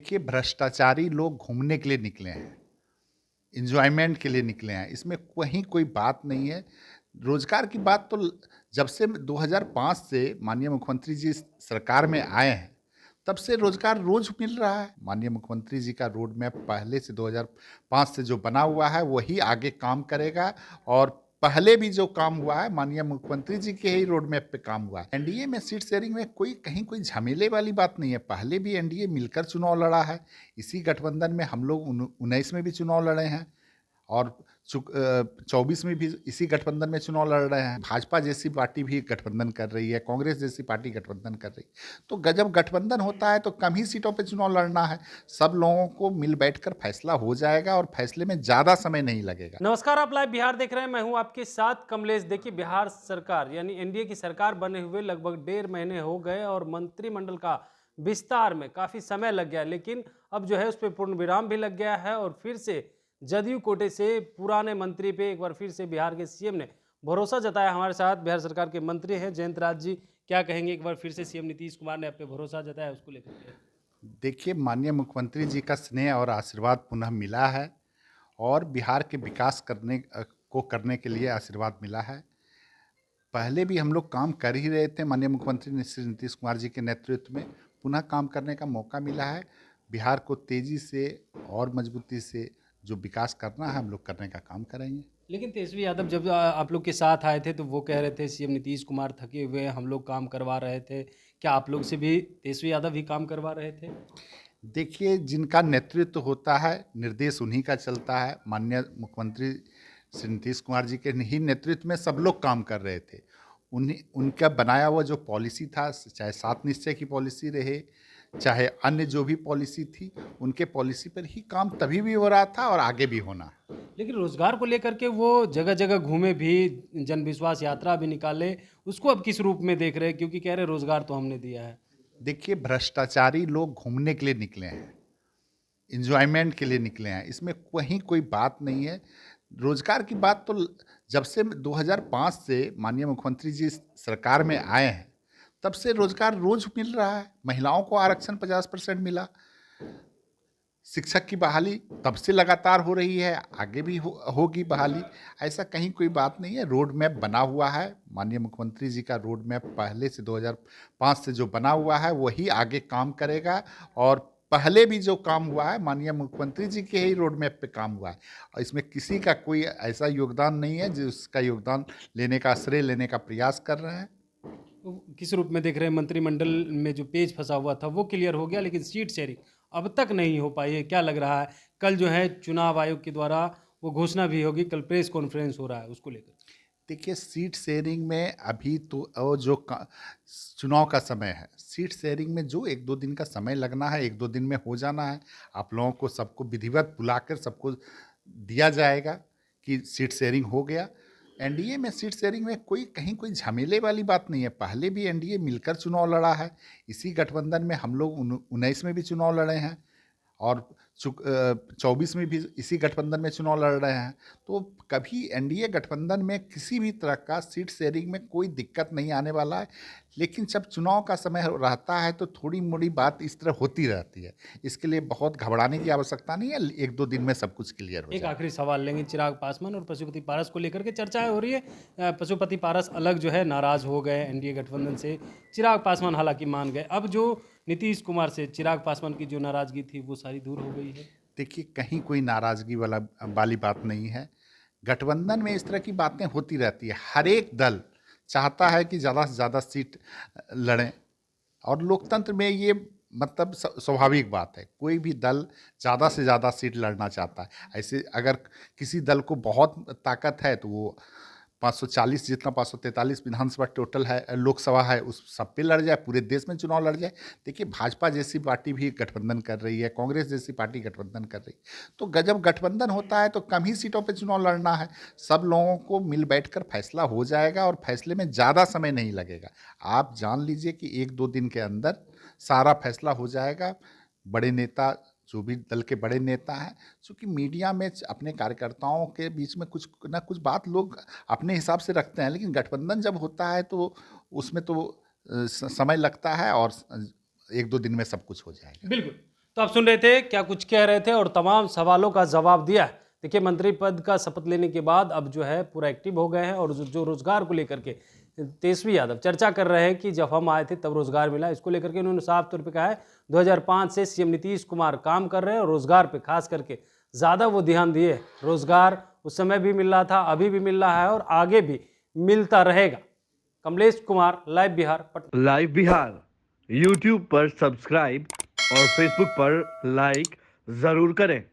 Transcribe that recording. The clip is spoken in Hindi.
देखिए, भ्रष्टाचारी लोग घूमने के लिए निकले हैं, एन्जॉयमेंट के लिए निकले हैं, इसमें कहीं कोई बात नहीं है। रोज़गार की बात तो जब से 2005 से माननीय मुख्यमंत्री जी सरकार में आए हैं, तब से रोज़गार रोज़ मिल रहा है। माननीय मुख्यमंत्री जी का रोड मैप पहले से 2005 से जो बना हुआ है, वही आगे काम करेगा और पहले भी जो काम हुआ है, माननीय मुख्यमंत्री जी के ही रोड मैप पे काम हुआ है। एनडीए में सीट शेयरिंग में कहीं कोई झमेले वाली बात नहीं है। पहले भी एनडीए मिलकर चुनाव लड़ा है। इसी गठबंधन में हम लोग 19 में भी चुनाव लड़े हैं और 24 में भी इसी गठबंधन में चुनाव लड़ रहे हैं। भाजपा जैसी पार्टी भी गठबंधन कर रही है, कांग्रेस जैसी पार्टी गठबंधन कर रही है। तो जब गठबंधन होता है तो कम ही सीटों पे चुनाव लड़ना है। सब लोगों को मिल बैठकर फैसला हो जाएगा और फैसले में ज़्यादा समय नहीं लगेगा। नमस्कार, आप लाइव बिहार देख रहे हैं। मैं हूं आपके साथ कमलेश। देखिए, बिहार सरकार यानी एनडीए की सरकार बने हुए लगभग 1.5 महीने हो गए और मंत्रिमंडल का विस्तार में काफी समय लग गया, लेकिन अब जो है उस पर पूर्ण विराम भी लग गया है और फिर से जदयू कोटे से पुराने मंत्री पे एक बार फिर से बिहार के सीएम ने भरोसा जताया। हमारे साथ बिहार सरकार के मंत्री हैं जयंत राज जी। क्या कहेंगे, एक बार फिर से सीएम नीतीश कुमार ने आप पे भरोसा जताया, उसको लेकर के? देखिए, माननीय मुख्यमंत्री जी का स्नेह और आशीर्वाद पुनः मिला है और बिहार के विकास करने के लिए आशीर्वाद मिला है। पहले भी हम लोग काम कर ही रहे थे, माननीय मुख्यमंत्री श्री नीतीश कुमार जी के नेतृत्व में पुनः काम करने का मौका मिला है। बिहार को तेज़ी से और मजबूती से जो विकास करना है, हम लोग करने का काम करेंगे। लेकिन तेजस्वी यादव जब आप लोग के साथ आए थे तो वो कह रहे थे सीएम नीतीश कुमार थके हुए हैं, हम लोग काम करवा रहे थे। क्या आप लोग से भी तेजस्वी यादव ही काम करवा रहे थे? देखिए, जिनका नेतृत्व होता है, निर्देश उन्हीं का चलता है। माननीय मुख्यमंत्री श्री नीतीश कुमार जी के ही नेतृत्व में सब लोग काम कर रहे थे। उन्हीं उनका बनाया हुआ जो पॉलिसी था, चाहे 7 निश्चय की पॉलिसी रहे, चाहे अन्य जो भी पॉलिसी थी, उनके पॉलिसी पर ही काम तभी भी हो रहा था और आगे भी होना है। लेकिन रोजगार को लेकर के वो जगह जगह घूमे भी, जन विश्वास यात्रा भी निकाले। उसको अब किस रूप में देख रहे हैं, क्योंकि कह रहे रोजगार तो हमने दिया है। देखिए, भ्रष्टाचारी लोग घूमने के लिए निकले हैं, एन्जॉयमेंट के लिए निकले हैं, इसमें कहीं कोई बात नहीं है। रोज़गार की बात तो जब से 2005 से माननीय मुख्यमंत्री जी सरकार में आए हैं, तब से रोज़गार रोज़ मिल रहा है। महिलाओं को आरक्षण 50% मिला। शिक्षक की बहाली तब से लगातार हो रही है, आगे भी होगी बहाली। ऐसा कहीं कोई बात नहीं है। रोड मैप बना हुआ है। माननीय मुख्यमंत्री जी का रोड मैप पहले से 2005 से जो बना हुआ है, वही आगे काम करेगा और पहले भी जो काम हुआ है, माननीय मुख्यमंत्री जी के ही रोड मैप पे काम हुआ है और इसमें किसी का कोई ऐसा योगदान नहीं है जिसका योगदान लेने का, श्रेय लेने का प्रयास कर रहे हैं। तो किस रूप में देख रहे हैं? मंत्रिमंडल में जो पेज फंसा हुआ था वो क्लियर हो गया, लेकिन सीट शेयरिंग अब तक नहीं हो पाई है। क्या लग रहा है, कल जो है चुनाव आयोग के द्वारा वो घोषणा भी होगी, कल प्रेस कॉन्फ्रेंस हो रहा है, उसको लेकर? देखिए, सीट शेयरिंग में अभी तो चुनाव का समय है। सीट शेयरिंग में जो 1-2 दिन का समय लगना है, 1-2 दिन में हो जाना है। आप लोगों को सबको विधिवत बुलाकर सबको दिया जाएगा कि सीट शेयरिंग हो गया। एनडीए में सीट शेयरिंग में कहीं कोई झमेले वाली बात नहीं है। पहले भी एनडीए मिलकर चुनाव लड़ा है। इसी गठबंधन में हम लोग 19 में भी चुनाव लड़े हैं और 24 में भी इसी गठबंधन में चुनाव लड़ रहे हैं। तो कभी एनडीए गठबंधन में किसी भी तरह का सीट शेयरिंग में कोई दिक्कत नहीं आने वाला है। लेकिन जब चुनाव का समय रहता है तो थोड़ी मोड़ी बात इस तरह होती रहती है। इसके लिए बहुत घबराने की आवश्यकता नहीं है। 1-2 दिन में सब कुछ क्लियर हो एक जाएगा। आखिरी सवाल लेंगे। चिराग पासवान और पशुपति पारस को लेकर के चर्चाएं हो रही है। पशुपति पारस अलग जो है नाराज हो गए एनडीए गठबंधन से। चिराग पासवान हालांकि मान गए। अब जो नीतीश कुमार से चिराग पासवान की जो नाराजगी थी वो सारी दूर हो गई है। देखिए, कहीं कोई नाराज़गी वाली बात नहीं है। गठबंधन में इस तरह की बातें होती रहती है। हर एक दल चाहता है कि ज़्यादा से ज़्यादा सीट लड़ें और लोकतंत्र में ये मतलब स्वाभाविक बात है। कोई भी दल ज़्यादा से ज़्यादा सीट लड़ना चाहता है। ऐसे अगर किसी दल को बहुत ताकत है तो वो 540 जितना 543 विधानसभा टोटल है, लोकसभा है, उस सब पे लड़ जाए, पूरे देश में चुनाव लड़ जाए। देखिए, भाजपा जैसी पार्टी भी गठबंधन कर रही है, कांग्रेस जैसी पार्टी गठबंधन कर रही है। तो जब गठबंधन होता है तो कम ही सीटों पे चुनाव लड़ना है। सब लोगों को मिल बैठकर फैसला हो जाएगा और फैसले में ज़्यादा समय नहीं लगेगा। आप जान लीजिए कि 1-2 दिन के अंदर सारा फैसला हो जाएगा। बड़े नेता, जो भी दल के बड़े नेता हैं, चूँकि मीडिया में अपने कार्यकर्ताओं के बीच में कुछ ना कुछ बात लोग अपने हिसाब से रखते हैं, लेकिन गठबंधन जब होता है तो उसमें तो समय लगता है और 1-2 दिन में सब कुछ हो जाएगा। बिल्कुल। तो आप सुन रहे थे क्या कुछ कह रहे थे और तमाम सवालों का जवाब दिया है। देखिए, मंत्री पद का शपथ लेने के बाद अब जो है पूरा एक्टिव हो गए हैं और जो रोजगार को लेकर के तेजस्वी यादव चर्चा कर रहे हैं कि जब हम आए थे तब रोजगार मिला, इसको लेकर के उन्होंने साफ तौर पे कहा है 2005 से सीएम नीतीश कुमार काम कर रहे हैं और रोजगार पे खास करके ज़्यादा वो ध्यान दिए। रोजगार उस समय भी मिल रहा था, अभी भी मिल रहा है और आगे भी मिलता रहेगा। Kamlesh Kumar, live Bihar, Patna. Live Bihar YouTube पर सब्सक्राइब और फेसबुक पर लाइक जरूर करें।